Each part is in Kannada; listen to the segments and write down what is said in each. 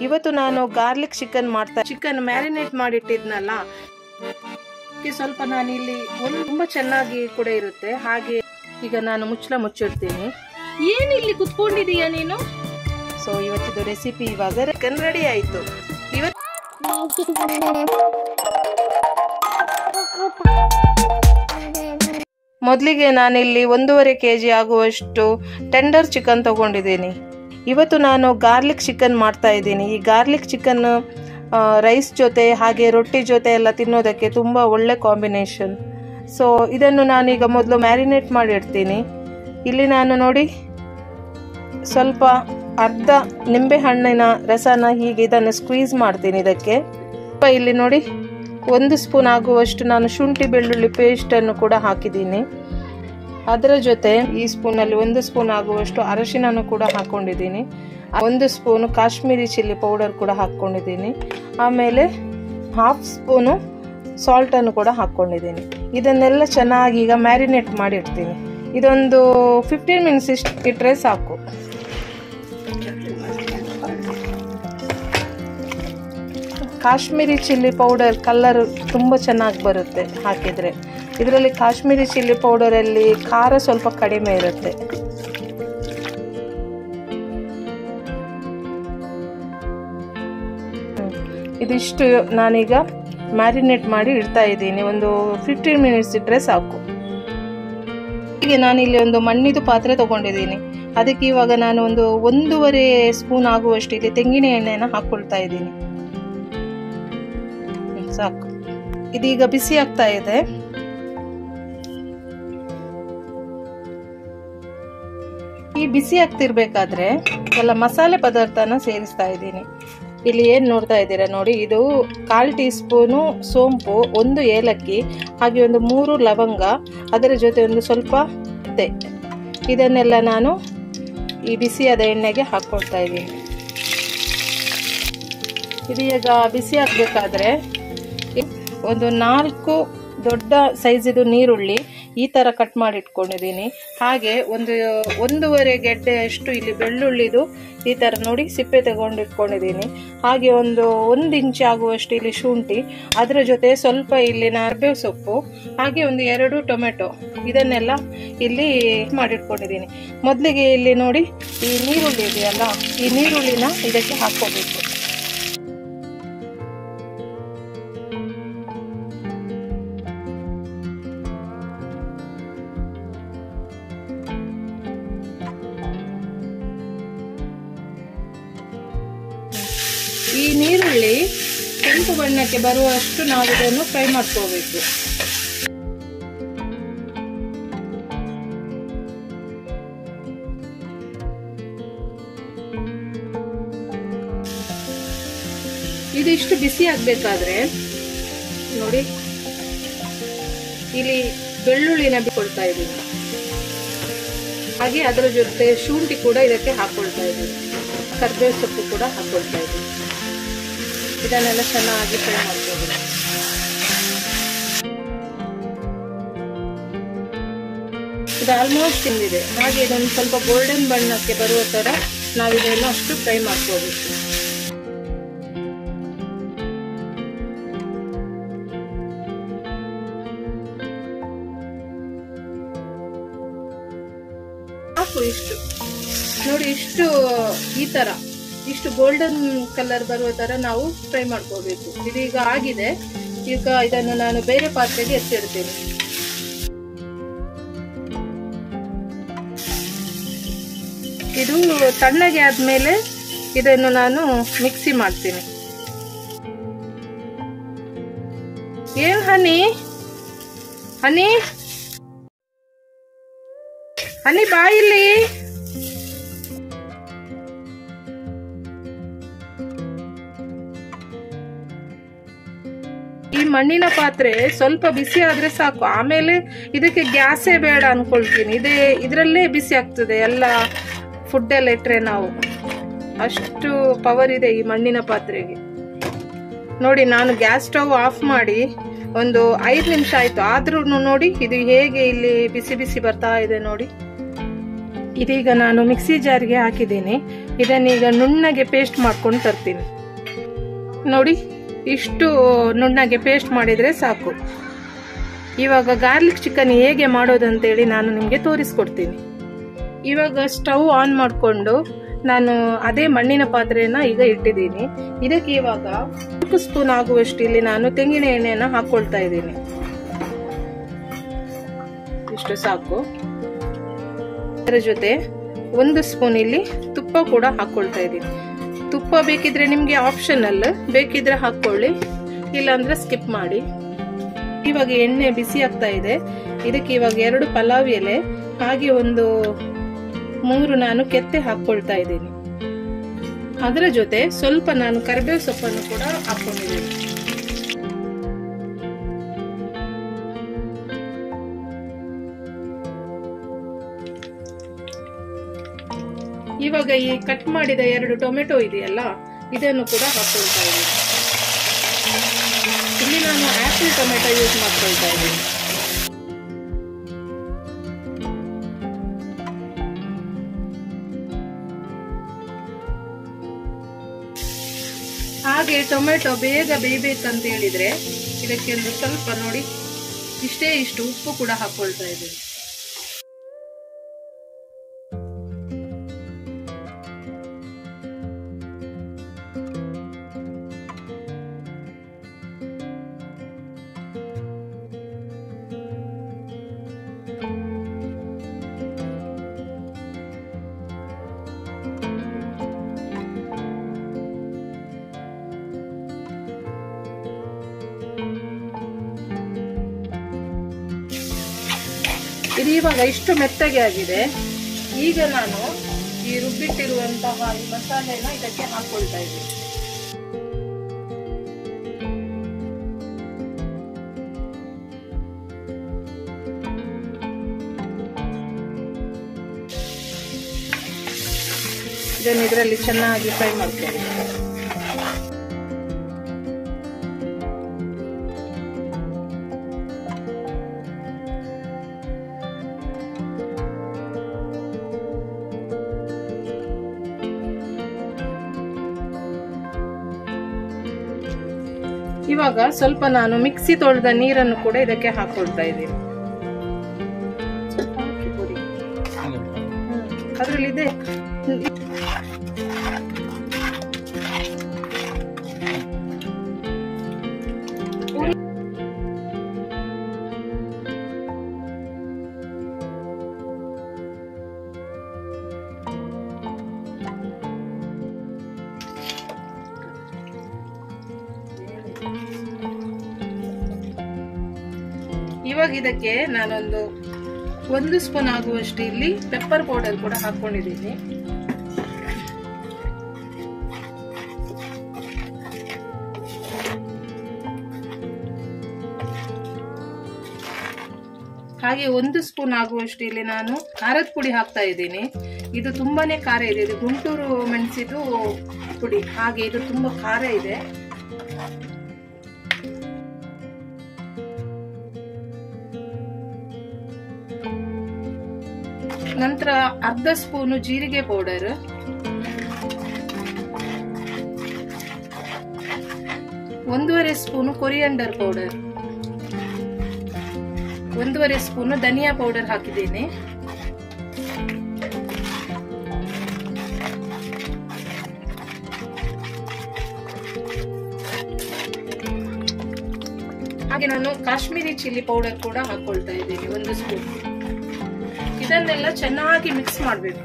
ಇವತ್ತು ನಾನು ಗಾರ್ಲಿಕ್ ಚಿಕನ್ ಚಿಕನ್ ಮ್ಯಾರಿನೇಟ್ ಮಾಡಿಟ್ಟಿದ್ನಲ್ಲ, ಸ್ವಲ್ಪ ನಾನು ಇಲ್ಲಿ ತುಂಬಾ ಚೆನ್ನಾಗಿ ಕೂಡ ಇರುತ್ತೆ. ಹಾಗೆ ಈಗ ನಾನು ಮುಚ್ಚಿಡ್ತೀನಿ. ಏನ್ ಇಲ್ಲಿ ಕುತ್ಕೊಂಡಿದೀಯ ನೀನು? ಸೊ ಇವತ್ತಿದು ರೆಸಿಪಿ ಇವಾಗ ಚಿಕನ್ ರೆಡಿ ಆಯ್ತು. ಮೊದಲಿಗೆ ನಾನಿಲ್ಲಿ 1.5 kg ಆಗುವಷ್ಟು ಟೆಂಡರ್ ಚಿಕನ್ ತಗೊಂಡಿದ್ದೀನಿ. ಇವತ್ತು ನಾನು ಗಾರ್ಲಿಕ್ ಚಿಕನ್ ಮಾಡ್ತಾ ಇದ್ದೀನಿ. ಈ ಗಾರ್ಲಿಕ್ ಚಿಕನ್ ರೈಸ್ ಜೊತೆ ಹಾಗೆ ರೊಟ್ಟಿ ಜೊತೆ ಎಲ್ಲ ತಿನ್ನೋದಕ್ಕೆ ತುಂಬ ಒಳ್ಳೆ ಕಾಂಬಿನೇಷನ್. ಸೊ ಇದನ್ನು ನಾನೀಗ ಮೊದಲು ಮ್ಯಾರಿನೇಟ್ ಮಾಡಿ ಇಡ್ತೀನಿ. ಇಲ್ಲಿ ನಾನು ನೋಡಿ ಸ್ವಲ್ಪ ಅರ್ಧ ನಿಂಬೆ ಹಣ್ಣಿನ ರಸನ ಹೀಗೆ ಇದನ್ನು ಸ್ಕ್ವೀಸ್ ಮಾಡ್ತೀನಿ. ಇದಕ್ಕೆ ಇಲ್ಲಿ ನೋಡಿ 1 ಸ್ಪೂನ್ ಆಗುವಷ್ಟು ನಾನು ಶುಂಠಿ ಬೆಳ್ಳುಳ್ಳಿ ಪೇಸ್ಟನ್ನು ಕೂಡ ಹಾಕಿದ್ದೀನಿ. ಅದರ ಜೊತೆ ಈ ಸ್ಪೂನಲ್ಲಿ 1 ಸ್ಪೂನ್ ಆಗುವಷ್ಟು ಅರಶಿನನ್ನು ಕೂಡ ಹಾಕ್ಕೊಂಡಿದ್ದೀನಿ. 1 ಸ್ಪೂನು ಕಾಶ್ಮೀರಿ ಚಿಲ್ಲಿ ಪೌಡರ್ ಕೂಡ ಹಾಕ್ಕೊಂಡಿದ್ದೀನಿ. ಆಮೇಲೆ 1/2 ಸ್ಪೂನು ಸಾಲ್ಟನ್ನು ಕೂಡ ಹಾಕ್ಕೊಂಡಿದ್ದೀನಿ. ಇದನ್ನೆಲ್ಲ ಚೆನ್ನಾಗಿ ಈಗ ಮ್ಯಾರಿನೇಟ್ ಮಾಡಿ ಇಡ್ತೀನಿ. ಇದೊಂದು 15 ಮಿನಿಟ್ಸ್ ಇಟ್ಟರೆ ಸಾಕು. ಕಾಶ್ಮೀರಿ ಚಿಲ್ಲಿ ಪೌಡರ್ ಕಲರ್ ತುಂಬ ಚೆನ್ನಾಗಿ ಬರುತ್ತೆ ಹಾಕಿದರೆ. ಇದರಲ್ಲಿ ಕಾಶ್ಮೀರಿ ಚಿಲ್ಲಿ ಪೌಡರಲ್ಲಿ ಖಾರ ಸ್ವಲ್ಪ ಕಡಿಮೆ ಇರುತ್ತೆ. ಇದಿಷ್ಟು ನಾನೀಗ ಮ್ಯಾರಿನೇಟ್ ಮಾಡಿ ಇಡ್ತಾ ಇದ್ದೀನಿ. ಒಂದು 15 ಮಿನಿಟ್ಸ್ ಇಟ್ಟರೆ ಸಾಕು. ಹೀಗೆ ನಾನಿಲ್ಲಿ ಒಂದು ಮಣ್ಣಿದು ಪಾತ್ರೆ ತಗೊಂಡಿದ್ದೀನಿ. ಅದಕ್ಕೆ ಇವಾಗ ನಾನು ಒಂದು 1.5 ಸ್ಪೂನ್ ಆಗುವಷ್ಟು ಇಲ್ಲಿ ತೆಂಗಿನ ಎಣ್ಣೆನ ಹಾಕ್ಕೊಳ್ತಾ ಇದ್ದೀನಿ. ಸಾಕು. ಇದೀಗ ಬಿಸಿ ಆಗ್ತಾ ಇದೆ. ಈ ಬಿಸಿ ಆಗ್ತಿರ್ಬೇಕಾದ್ರೆ ಎಲ್ಲ ಮಸಾಲೆ ಪದಾರ್ಥನ ಸೇರಿಸ್ತಾ ಇದ್ದೀನಿ. ಇಲ್ಲಿ ಏನ್ ನೋಡ್ತಾ ಇದ್ದೀರಾ ನೋಡಿ, ಇದು 1/4 ಟೀ ಸ್ಪೂನು ಸೋಂಪು, 1 ಏಲಕ್ಕಿ, ಹಾಗೆ ಒಂದು 3 ಲವಂಗ, ಅದರ ಜೊತೆ ಒಂದು ಸ್ವಲ್ಪ ಇದನ್ನೆಲ್ಲ ನಾನು ಈ ಬಿಸಿಯಾದ ಎಣ್ಣೆಗೆ ಹಾಕ್ಕೊಳ್ತಾ ಇದ್ದೀನಿ. ಇದೀಗ ಬಿಸಿ ಆಗ್ಬೇಕಾದ್ರೆ ಒಂದು 4 ದೊಡ್ಡ ಸೈಜಿದು ನೀರುಳ್ಳಿ ಈ ತರ ಕಟ್ ಮಾಡಿ ಇಟ್ಕೊಂಡಿದ್ದೀನಿ. ಹಾಗೆ ಒಂದು 1.5 ಗೆಡ್ಡೆಯಷ್ಟು ಇಲ್ಲಿ ಬೆಳ್ಳುಳ್ಳಿದು ಈ ತರ ನೋಡಿ ಸಿಪ್ಪೆ ತಗೊಂಡು ಇಟ್ಕೊಂಡಿದ್ದೀನಿ. ಹಾಗೆ ಒಂದು 1 ಇಂಚ್ ಆಗುವಷ್ಟು ಇಲ್ಲಿ ಶುಂಠಿ, ಅದರ ಜೊತೆ ಸ್ವಲ್ಪ ಇಲ್ಲಿ ಕರಿಬೇವು ಸೊಪ್ಪು, ಹಾಗೆ ಒಂದು 2 ಟೊಮೆಟೊ, ಇದನ್ನೆಲ್ಲ ಇಲ್ಲಿ ಮಾಡಿಟ್ಕೊಂಡಿದ್ದೀನಿ. ಮೊದಲಿಗೆ ಇಲ್ಲಿ ನೋಡಿ ಈ ನೀರುಳ್ಳಿ ಇದೆಯಲ್ಲ, ಈ ನೀರುಳ್ಳಿನ ಇದಕ್ಕೆ ಹಾಕೋಬೇಕು. ಈ ನೀರುಳ್ಳಿ ಕೆಂಪು ಬಣ್ಣಕ್ಕೆ ಬರುವಷ್ಟು ನಾವು ಇದನ್ನು ಫ್ರೈ ಮಾಡ್ಕೋಬೇಕು. ಇದಿಷ್ಟು ಬಿಸಿ ಆಗ್ಬೇಕಾದ್ರೆ ನೋಡಿ ಇಲ್ಲಿ ಬೆಳ್ಳುಳ್ಳಿನ ಬಿಟ್ಕೊಳ್ತಾ ಇದ್ದೀನಿ. ಹಾಗೆ ಅದರ ಜೊತೆ ಶುಂಠಿ ಕೂಡ ಇದಕ್ಕೆ ಹಾಕೊಳ್ತಾ ಇದ್ದೀನಿ. ಕರಿಬೇವು ಸೊಪ್ಪು ಕೂಡ ಹಾಕೊಳ್ತಾ ಇದ್ದೀನಿ. ಇದನ್ನೆಲ್ಲ ಚೆನ್ನಾಗಿ ಫ್ರೈ ಮಾಡ್ಕೋಬೇಕು. ಇದು ಆಲ್ಮೋಸ್ಟ್ ತಿಂದಿದೆ. ಹಾಗೆ ಇದೊಂದು ಸ್ವಲ್ಪ ಗೋಲ್ಡನ್ ಬಣ್ಣಕ್ಕೆ ಬರುವ ತರ ನಾವಿದೆಲ್ಲ ಅಷ್ಟು ಫ್ರೈ ಮಾಡ್ಕೋಬೇಕು. ಸಾಕು ಇಷ್ಟು ನೋಡಿ, ಇಷ್ಟು ಈ ತರ ಇಷ್ಟು ಗೋಲ್ಡನ್ ಕಲರ್ ಬರುವ ತರ ನಾವು ಫ್ರೈ ಮಾಡ್ಕೋಬೇಕು. ಇದೀಗ ಆಗಿದೆ. ಈಗ ಇದನ್ನು ನಾನು ಬೇರೆ ಪಾತ್ರೆಗೆ ಎತ್ತಿಡ್ತೀನಿ. ಇದು ತಣ್ಣಗೆ ಆದ್ಮೇಲೆ ಇದನ್ನು ನಾನು ಮಿಕ್ಸಿ ಮಾಡ್ತೀನಿ. ಏನ್ ಹನಿ ಹನಿ ಹನಿ ಬಾಯಿಲಿ. ಈ ಮಣ್ಣಿನ ಪಾತ್ರೆ ಸ್ವಲ್ಪ ಬಿಸಿ ಆದ್ರೆ ಸಾಕು. ಆಮೇಲೆ ಇದಕ್ಕೆ ಗ್ಯಾಸೇ ಬೇಡ ಅನ್ಕೊಳ್ತೀನಿ. ಇದರಲ್ಲೇ ಬಿಸಿ ಆಗ್ತದೆ ಎಲ್ಲ ಫುಡ್ ಎಲ್ಲ ಇಟ್ರೆ ನಾವು. ಅಷ್ಟು ಪವರ್ ಇದೆ ಈ ಮಣ್ಣಿನ ಪಾತ್ರೆಗೆ. ನೋಡಿ, ನಾನು ಗ್ಯಾಸ್ ಸ್ಟವ್ ಆಫ್ ಮಾಡಿ ಒಂದು 5 ನಿಮಿಷ ಆಯ್ತು. ಆದ್ರೂ ನೋಡಿ ಇದು ಹೇಗೆ ಇಲ್ಲಿ ಬಿಸಿ ಬಿಸಿ ಬರ್ತಾ ಇದೆ ನೋಡಿ. ಇದೀಗ ನಾನು ಮಿಕ್ಸಿ ಜಾರ್ಗೆ ಹಾಕಿದ್ದೀನಿ. ಇದನ್ನೀಗ ನುಣ್ಣಗೆ ಪೇಸ್ಟ್ ಮಾಡ್ಕೊಂಡು ತರ್ತೀನಿ. ನೋಡಿ, ಇಷ್ಟು ನುಣ್ಣಗೆ ಪೇಸ್ಟ್ ಮಾಡಿದರೆ ಸಾಕು. ಇವಾಗ ಗಾರ್ಲಿಕ್ ಚಿಕನ್ ಹೇಗೆ ಮಾಡೋದಂತೇಳಿ ನಾನು ನಿಮಗೆ ತೋರಿಸ್ಕೊಡ್ತೀನಿ. ಇವಾಗ ಸ್ಟವ್ ಆನ್ ಮಾಡಿಕೊಂಡು ನಾನು ಅದೇ ಮಣ್ಣಿನ ಪಾತ್ರೆಯನ್ನ ಈಗ ಇಟ್ಟಿದ್ದೀನಿ. ಇದಕ್ಕೆ ಇವಾಗ 4 ಸ್ಪೂನ್ ಆಗುವಷ್ಟು ಇಲ್ಲಿ ನಾನು ತೆಂಗಿನ ಎಣ್ಣೆಯನ್ನ ಹಾಕೊಳ್ತಾ ಇದ್ದೀನಿ. ಇಷ್ಟು ಸಾಕು. ಅದರ ಜೊತೆ 1 ಸ್ಪೂನ್ ಇಲ್ಲಿ ತುಪ್ಪ ಕೂಡ ಹಾಕೊಳ್ತಾ ಇದ್ದೀನಿ. ತುಪ್ಪ ಬೇಕಿದ್ರೆ ನಿಮ್ಗೆ ಆಪ್ಷನಲ್, ಬೇಕಿದ್ರೆ ಹಾಕೊಳ್ಳಿ, ಇಲ್ಲಾಂದ್ರೆ ಸ್ಕಿಪ್ ಮಾಡಿ. ಇವಾಗ ಎಣ್ಣೆ ಬಿಸಿ ಆಗ್ತಾ ಇದೆ. ಇದಕ್ಕೆ ಇವಾಗ 2 ಪಲಾವ್ ಎಲೆ ಹಾಗೆ 3 ನಾನು ಕೆತ್ತೆ ಹಾಕೊಳ್ತಾ ಇದ್ದೀನಿ. ಅದರ ಜೊತೆ ಸ್ವಲ್ಪ ನಾನು ಕರಿಬೇವು ಸೊಪ್ಪನ್ನು ಕೂಡ ಹಾಕೊಂಡಿದ್ದೀನಿ. ಇವಾಗ ಈ ಕಟ್ ಮಾಡಿದ 2 ಟೊಮೆಟೊ ಇದೆಯಲ್ಲ, ಇದನ್ನು ಕೂಡ ಹಾಕೊಳ್ತಾ ಇದ್ದೀನಿ. ಇಲ್ಲಿ ನಾನು ಆಪಲ್ ಟೊಮೆಟೊ ಯೂಸ್ ಮಾಡ್ಕೊಳ್ತಾ ಇದ್ದೀನಿ. ಹಾಗೆ ಟೊಮೆಟೊ ಬೇಗ ಬೇಯಬೇಕಂತ ಹೇಳಿದ್ರೆ ಇದಕ್ಕೆ ಒಂದು ಸ್ವಲ್ಪ ನೋಡಿ ಇಷ್ಟು ಉಪ್ಪು ಕೂಡ ಹಾಕೊಳ್ತಾ ಇದ್ದೀನಿ. ಇದು ಇವಾಗ ಇಷ್ಟು ಮೆತ್ತಗೆ ಆಗಿದೆ. ಈಗ ನಾನು ಈ ರುಬ್ಬಿಟ್ಟಿರುವಂತಹ ಈ ಮಸಾಲೆನ ಇದಕ್ಕೆ ಹಾಕೊಳ್ತಾ ಇದ್ದೀನಿ. ಇದನ್ನು ಇದರಲ್ಲಿ ಚೆನ್ನಾಗಿ ಫ್ರೈ ಮಾಡ್ಕೊಳ್ಳಿ. ಇವಾಗ ಸ್ವಲ್ಪ ನಾನು ಮಿಕ್ಸಿ ತೊಳೆದ ನೀರನ್ನು ಕೂಡ ಇದಕ್ಕೆ ಹಾಕೊಳ್ತಾ ಇದ್ದೀನಿ. ಅದರಲ್ಲಿದೆ. ಇವಾಗ ಇದಕ್ಕೆ ನಾನೊಂದು 1 ಸ್ಪೂನ್ ಆಗುವಷ್ಟು ಇಲ್ಲಿ ಪೆಪ್ಪರ್ ಪೌಡರ್ ಕೂಡ ಹಾಕೊಂಡಿದ್ದೀನಿ. ಹಾಗೆ 1 ಸ್ಪೂನ್ ಆಗುವಷ್ಟು ಇಲ್ಲಿ ನಾನು ಖಾರದ ಪುಡಿ ಹಾಕ್ತಾ ಇದ್ದೀನಿ. ಇದು ತುಂಬಾನೇ ಖಾರ ಇದೆ. ಇದು ಗುಂಟೂರು ಮೆಣಸಿದು ಪುಡಿ, ಹಾಗೆ ಇದು ತುಂಬಾ ಖಾರ ಇದೆ. ನಂತರ 1/2 ಸ್ಪೂನು ಜೀರಿಗೆ powder, 1.5 spoon coriander powder, 1.5 spoon ಧನಿಯಾ ಪೌಡರ್ ಹಾಕಿದ್ದೇನೆ. ಹಾಗೆ ನಾನು ಕಾಶ್ಮೀರಿ ಚಿಲ್ಲಿ ಪೌಡರ್ ಕೂಡ ಹಾಕೊಳ್ತಾ ಇದ್ದೀನಿ 1 ಸ್ಪೂನ್. ಇದನ್ನೆಲ್ಲ ಚೆನ್ನಾಗಿ ಮಿಕ್ಸ್ ಮಾಡಬೇಕು.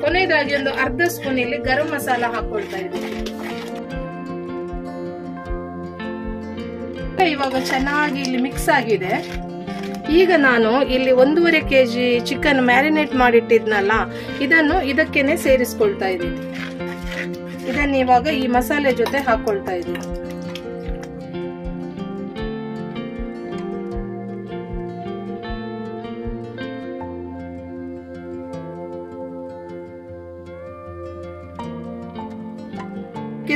ಕೊನೆಯದಾಗಿ 1/2 ಸ್ಪೂನ್ ಇಲ್ಲಿ ಗರಂ ಮಸಾಲ ಹಾಕೊಳ್ತಾ ಇದ್ದೀನಿ. ಇವಾಗ ಚೆನ್ನಾಗಿ ಇಲ್ಲಿ ಮಿಕ್ಸ್ ಆಗಿದೆ. ಈಗ ನಾನು ಇಲ್ಲಿ 1.5 kg ಚಿಕನ್ ಮ್ಯಾರಿನೇಟ್ ಮಾಡಿಟ್ಟಿದ್ನಲ್ಲ, ಇದನ್ನು ಇದಕ್ಕೇನೆ ಸೇರಿಸ್ಕೊಳ್ತಾ ಇದ್ದೀನಿ. ಇದನ್ನ ಇವಾಗ ಈ ಮಸಾಲೆ ಜೊತೆ ಹಾಕೊಳ್ತಾ ಇದ್ದೀನಿ.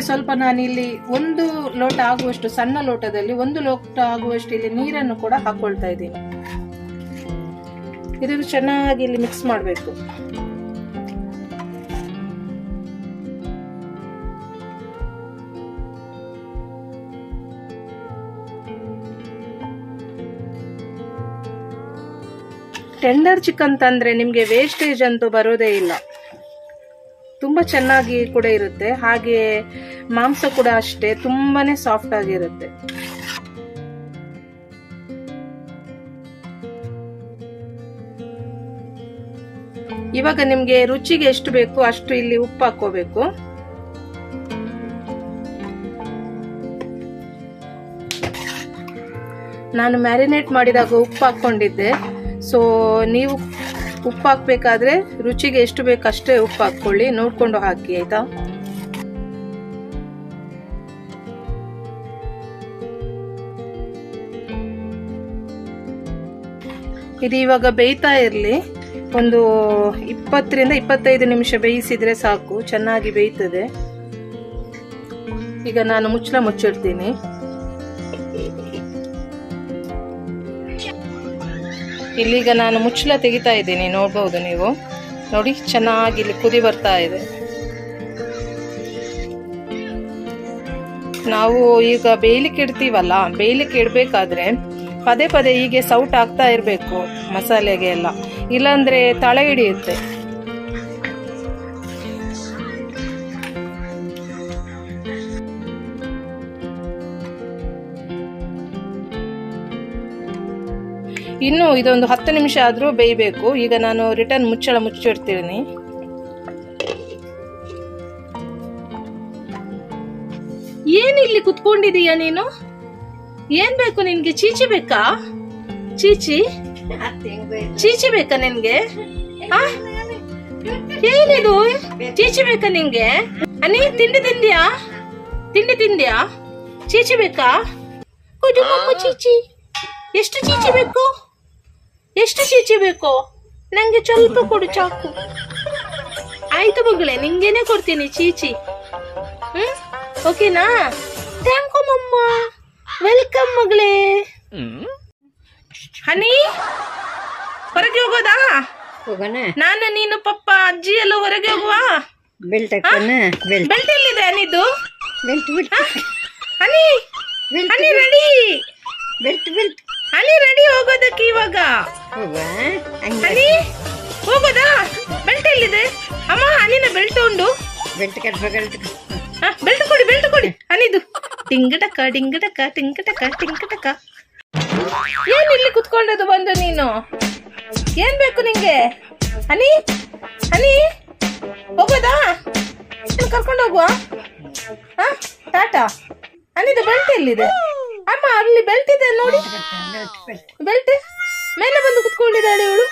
ಸ್ವಲ್ಪ ನಾನಿಲ್ಲಿ 1 ಲೋಟ ಆಗುವಷ್ಟು, ಸಣ್ಣ ಲೋಟದಲ್ಲಿ 1 ಲೋಟ ಆಗುವಷ್ಟು ಇಲ್ಲಿ ನೀರನ್ನು ಕೂಡ ಹಾಕೊಳ್ತಾ ಇದ್ದೀನಿ. ಇದನ್ನು ಚೆನ್ನಾಗಿ ಇಲ್ಲಿ ಮಿಕ್ಸ್ ಮಾಡಬೇಕು. ಟೆಂಡರ್ ಚಿಕನ್ ತಂದ್ರೆ ನಿಮ್ಗೆ ವೇಸ್ಟೇಜ್ ಅಂತೂ ಬರೋದೇ ಇಲ್ಲ. ತುಂಬಾ ಚೆನ್ನಾಗಿ ಕೂಡ ಇರುತ್ತೆ, ಹಾಗೆ ಮಾಂಸ ಕೂಡ ಅಷ್ಟೇ ತುಂಬಾನೇ ಸಾಫ್ಟ್ ಆಗಿರುತ್ತೆ. ಇವಾಗ ನಿಮ್ಗೆ ರುಚಿಗೆ ಎಷ್ಟು ಬೇಕು ಅಷ್ಟು ಇಲ್ಲಿ ಉಪ್ಪು ಹಾಕೋಬೇಕು. ನಾನು ಮ್ಯಾರಿನೇಟ್ ಮಾಡಿದಾಗ ಉಪ್ಪು ಹಾಕೊಂಡಿದ್ದೆ. ಸೊ ನೀವು ಉಪ್ಪು ಹಾಕ್ಬೇಕಾದ್ರೆ ರುಚಿಗೆ ಎಷ್ಟು ಬೇಕು ಅಷ್ಟೇ ಉಪ್ಪು ಹಾಕೊಳ್ಳಿ, ನೋಡ್ಕೊಂಡು ಹಾಕಿ ಆಯ್ತಾ. ಇದು ಇವಾಗ ಬೇಯ್ತಾ ಇರ್ಲಿ. ಒಂದು 20 ರಿಂದ 25 ನಿಮಿಷ ಬೇಯಿಸಿದ್ರೆ ಸಾಕು, ಚೆನ್ನಾಗಿ ಬೇಯ್ತದೆ. ಈಗ ನಾನು ಮುಚ್ಚಳ ಮುಚ್ಚಿಡ್ತೀನಿ. ಇಲ್ಲಿಗ ನಾನು ಮುಚ್ಚಳ ತೆಗಿತಾ ಇದ್ದೀನಿ, ನೋಡ್ಬಹುದು ನೀವು. ನೋಡಿ ಚೆನ್ನಾಗಿ ಇಲ್ಲಿ ಕುದಿ ಬರ್ತಾ ಇದೆ. ನಾವು ಈಗ ಬೇಯಲಿಕ್ಕೆ ಇಡ್ತೀವಲ್ಲ, ಬೇಯಲಿಕ್ಕೆ ಇಡ್ಬೇಕಾದ್ರೆ ಪದೇ ಪದೇ ಹೀಗೆ ಸೌಟ್ ಆಗ್ತಾ ಇರ್ಬೇಕು ಮಸಾಲೆಗೆ ಎಲ್ಲ, ಇಲ್ಲಾಂದ್ರೆ ತಳ ಹಿಡಿಯುತ್ತೆ. ಇನ್ನು ಇದೊಂದು 10 ನಿಮಿಷ ಆದ್ರೂ ಬೇಯಬೇಕು. ಈಗ ನಾನು ರಿಟರ್ನ್ ಮುಚ್ಚಳ ಮುಚ್ಚಿಡ್ತೀನಿ. ಏನ್ ಇಲ್ಲಿ ಕುತ್ಕೊಂಡಿದೀಯ ನೀನು? ಏನ್ ಬೇಕು ನಿನ್ಗೆ? ಚೀಚಿ ಬೇಕಾ? ಚೀಚಿ ಚೀಚಿ ಬೇಕಾ ನಿನ್ಗೆ? ಏನಿದು ಚೀಚಿ ಬೇಕಾ ನಿನ್ಗೆ? ಅನಿ ತಿಂಡಿ ತಿಂದ್ಯಾ? ತಿಂಡಿ ತಿಂದ್ಯಾ? ಚೀಚಿ ಬೇಕಾ? ಚೀಚಿ ಎಷ್ಟು ಚೀಚಿ ಬೇಕು? ಎಷ್ಟು ಚೀಚಿ ಬೇಕು? ನಂಗೆ ಸ್ವಲ್ಪ ಕೊಡು ಚಾಕು. ಆಯ್ತು ಮಗಳೇ, ನಿಂಗೇನೆ ಕೊಡ್ತೀನಿ ಚೀಚಿ. ಓಕೆನಾ? ಥ್ಯಾಂಕ್ ಯು ಮಮ್ಮ. ವೆಲ್ಕಮ್ ಮಗಳೇ. ಹನಿ ಹೊರಗೆ ಹೋಗೋದಾ? ನಾನು ನೀನು ಪಪ್ಪ ಅಜ್ಜಿ ಎಲ್ಲ ಹೊರಗೆ ಹೋಗುವ. ಬೆಲ್ಟ್ ಎಲ್ಲಿದೆ ಅನಿದು? ಹನಿ ಹನಿ ರೆಡಿ? ಹನಿ ರೆಡಿ ಹೋಗೋದಕ್ಕೆ ಇವಾಗ? ಹನಿ ಹೋಗೋದಾ? ಬೆಲ್ಟ್ ಎಲ್ಲಿದೆ ಅಮ್ಮ? ಹನಿನ ಬೆಲ್ಟ್ ಉಂಡು? ಬೆಲ್ಟ್ ಕೊಡಿ, ಬೆಲ್ಟ್ ಕೊಡಿ ಹನಿದು. ಟಿಂಗಟಕ ಟಿಂಗಟಕ ಟಿಂಗಟಕ ಟಿಂಗಟಕ. ಏನ್ ಇಲ್ಲಿ ಕುತ್ಕೊಂಡದು ಬಂದು ನೀನು? ಏನ್ ಬೇಕು ನಿಂಗೆ? ಹನಿ ಹನಿ ಹೋಗೋದಾ? ಕರ್ಕೊಂಡು ಹೋಗುವ? ಟಾಟಾ. ಹನಿದು ಬೆಲ್ಟ್ ಎಲ್ಲಿದೆ ಅಮ್ಮ? ಅಲ್ಲಿ ಬೆಲ್ಟ್ ಇದೆ ನೋಡಿ. ಬೆಲ್ಟ್ ಮೇಲೆ ಬಂದು ಕುತ್ಕೊಂಡಿದ್ದಾಳೆ ಇವಳು.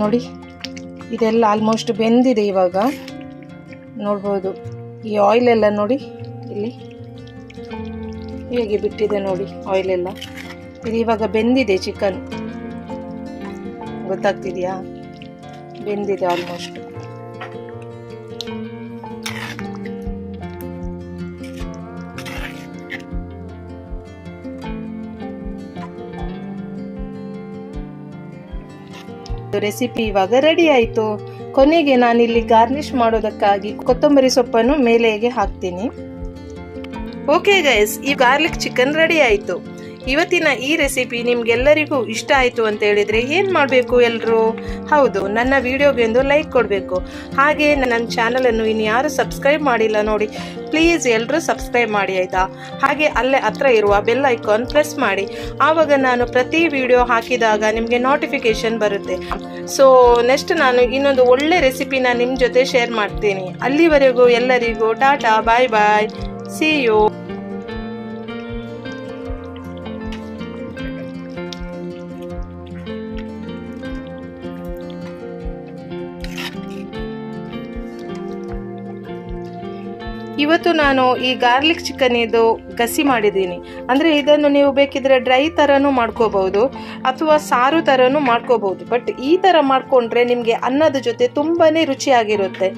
ನೋಡಿ ಇದೆಲ್ಲ ಆಲ್ಮೋಸ್ಟ್ ಬೆಂದಿದೆ. ಇವಾಗ ನೋಡ್ಬೋದು ಈ ಆಯಿಲ್ ಎಲ್ಲ ನೋಡಿ ಇಲ್ಲಿ ಹೇಗೆ ಬಿಟ್ಟಿದೆ ನೋಡಿ ಆಯಿಲ್ ಎಲ್ಲ. ಇದು ಇವಾಗ ಬೆಂದಿದೆ ಚಿಕನ್, ಗೊತ್ತಾಗ್ತಿದ್ಯಾ? ಬೆಂದಿದೆ ಆಲ್ಮೋಸ್ಟ್. ರೆಸಿಪಿ ಇವಾಗ ರೆಡಿ ಆಯ್ತು. ಕೊನೆಗೆ ನಾನಿಲ್ಲಿ ಗಾರ್ನಿಶ್ ಮಾಡೋದಕ್ಕಾಗಿ ಕೊತ್ತಂಬರಿ ಸೊಪ್ಪನ್ನು ಮೇಲೆಗೆ ಹಾಕ್ತೀನಿ. ಓಕೆ ಗೈಸ್, ಈ ಗಾರ್ಲಿಕ್ ಚಿಕನ್ ರೆಡಿ ಆಯ್ತು. ಇವತ್ತಿನ ಈ ರೆಸಿಪಿ ನಿಮ್ಗೆಲ್ಲರಿಗೂ ಇಷ್ಟ ಆಯ್ತು ಅಂತ ಹೇಳಿದ್ರೆ ಏನ್ ಮಾಡ್ಬೇಕು ಎಲ್ರು? ಹೌದು, ನನ್ನ ವಿಡಿಯೋಗೆ ಒಂದು ಲೈಕ್ ಕೊಡ್ಬೇಕು. ಹಾಗೆ ನನ್ನ ಚಾನಲ್ ಅನ್ನು ಇನ್ನು ಯಾರು ಸಬ್ಸ್ಕ್ರೈಬ್ ಮಾಡಿಲ್ಲ ನೋಡಿ, ಪ್ಲೀಸ್ ಎಲ್ರು ಸಬ್ಸ್ಕ್ರೈಬ್ ಮಾಡಿ ಆಯ್ತಾ. ಹಾಗೆ ಅಲ್ಲೇ ಹತ್ರ ಇರುವ ಬೆಲ್ ಐಕಾನ್ ಪ್ರೆಸ್ ಮಾಡಿ, ಆವಾಗ ನಾನು ಪ್ರತಿ ವಿಡಿಯೋ ಹಾಕಿದಾಗ ನಿಮ್ಗೆ ನೋಟಿಫಿಕೇಶನ್ ಬರುತ್ತೆ. ಸೊ ನೆಕ್ಸ್ಟ್ ನಾನು ಇನ್ನೊಂದು ಒಳ್ಳೆ ರೆಸಿಪಿನ ನಿಮ್ ಜೊತೆ ಶೇರ್ ಮಾಡ್ತೀನಿ. ಅಲ್ಲಿವರೆಗೂ ಎಲ್ಲರಿಗೂ ಟಾಟಾ, ಬಾಯ್ ಬಾಯ್, ಸಿ ಯು. ಇವತ್ತು ನಾನು ಈ ಗಾರ್ಲಿಕ್ ಚಿಕನ್ ಇದು ಗಸಿ ಮಾಡಿದ್ದೀನಿ. ಅಂದರೆ ಇದನ್ನು ನೀವು ಬೇಕಿದ್ರೆ ಡ್ರೈ ಥರನೂ ಮಾಡ್ಕೋಬಹುದು ಅಥವಾ ಸಾರು ಥರನೂ ಮಾಡ್ಕೋಬಹುದು. ಬಟ್ ಈ ಥರ ಮಾಡಿಕೊಂಡ್ರೆ ನಿಮಗೆ ಅನ್ನದ ಜೊತೆ ತುಂಬಾ ರುಚಿಯಾಗಿರುತ್ತೆ.